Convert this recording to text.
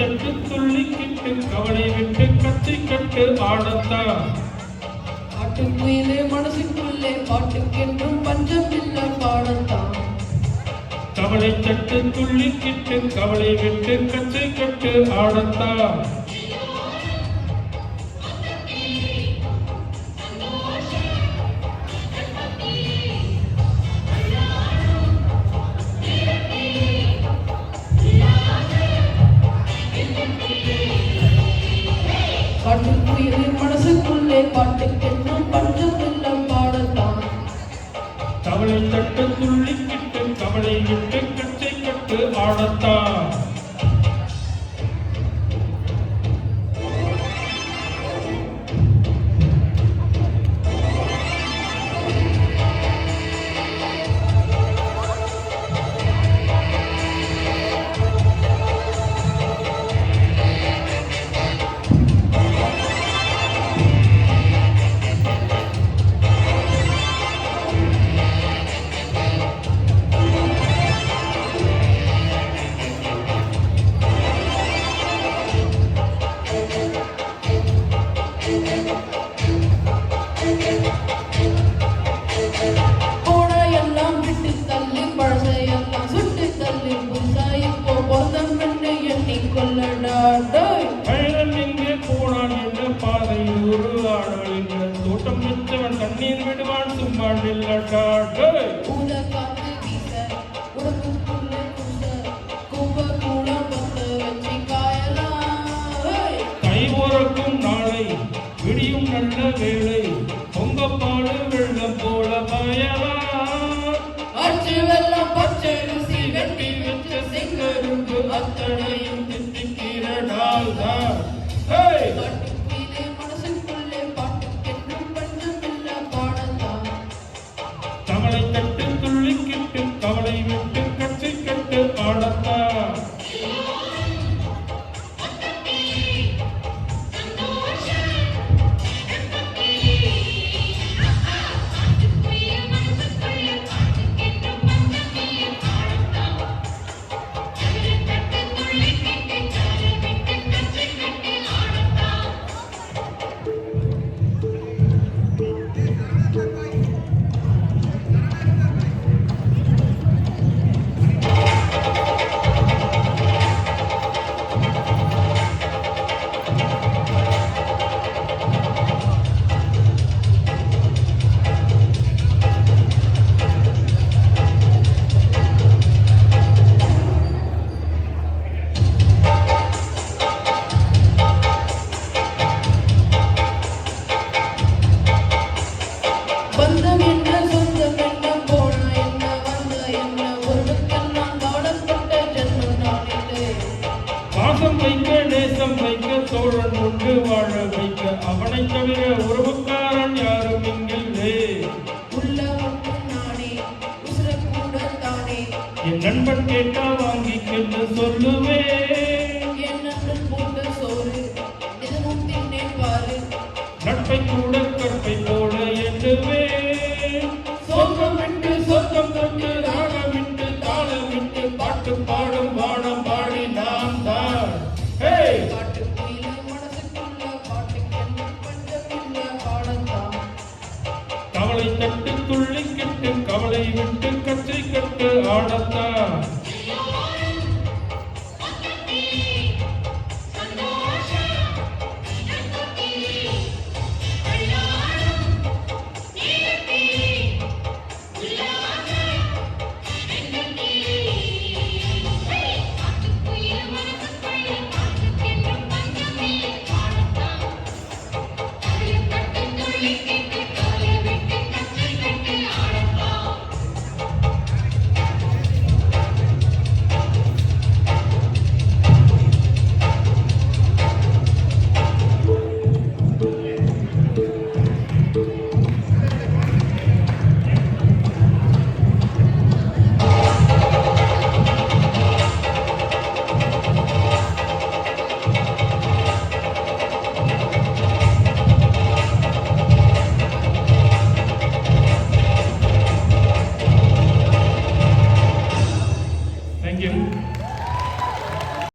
தட்டு துள்ளிக்கிட்டு கவலை விட்டு கத்தி கட்டு ஆடத்தான் ஆட்டுக்குயிலே மனசுக்குள்ளே பாட்டுக்கென்றும் பஞ்சம் இல்ல பாடத்தான் கவலை தட்டு துள்ளிக்கிட்டு கவலை விட்டு கத்தி கட்டு ஆடத்தான் பாட்டுக்குயிலே மனசுக்குள்ளே பாட்டுக்கென்றும் பஞ்சம் இல்ல பாடத்தான் கவலை தட்டு துள்ளிக்கிட்டு கவலை விட்டு கச்சை கட்டு ஆடத்தான் போனையெல்லாம் விட்டு தள்ளி பழசையெல்லாம் சுட்டு தள்ளி புதுசா இப்போ பொருத்தம் என்று எண்ணிக்கொள்ளடா பயணம் எங்கே போனான் என்ற பாதையில் ஒரு ஆடவள் என்ற தோட்டம் மிச்சவன் தண்ணீர் விடுவான் சும்மா நில்லடா ஊத காத்து வீச உடம்புக்குள்ளே கூச கூவ கூட பத்த வச்சு காயலாம் கை ஓரக்கும் நாளை விடியும் நல்ல வேளை பொங்கப்பாடு வெள்ளம் போல பாயலாம் அச்சு வெள்ளம் பச்சை ருசி வெட்டி வச்ச செங்கரும்பு அத்தனையும் தித்திக்கிறடால் தான் பாட்டுக்குயிலே மனசுக்குள்ளே பாட்டுக்கென்றும் பஞ்சம் இல்ல பாடத்தான் கவலை தட்டு துள்ளிக்கிட்டு கவலை விட்டு கட்சி கட்டு ஆடத்தான் பந்தம் என்ன சொந்தம் என்ன போனா என்ன வந்த என்ன ஒருவருக்கெல்லாம் பாடப்பட்ட ஜென்மம் நான் இல்லை பாசம் வைக்க நேசம் வைக்க தோழன் உண்டு வாழ வைக்க அவனை தவிர உறவுக்காரன் யாரும் இங்கில்லே உள்ள ஒன்று நானே உசுர கூட தானே என் நண்பன் கேட்டா வாங்கிக்கென்று சொல்லுவேன் என் நண்பன் போட்ட சோறு தினமும் தின்னேன் பாரு நட்பை கூட கற்பை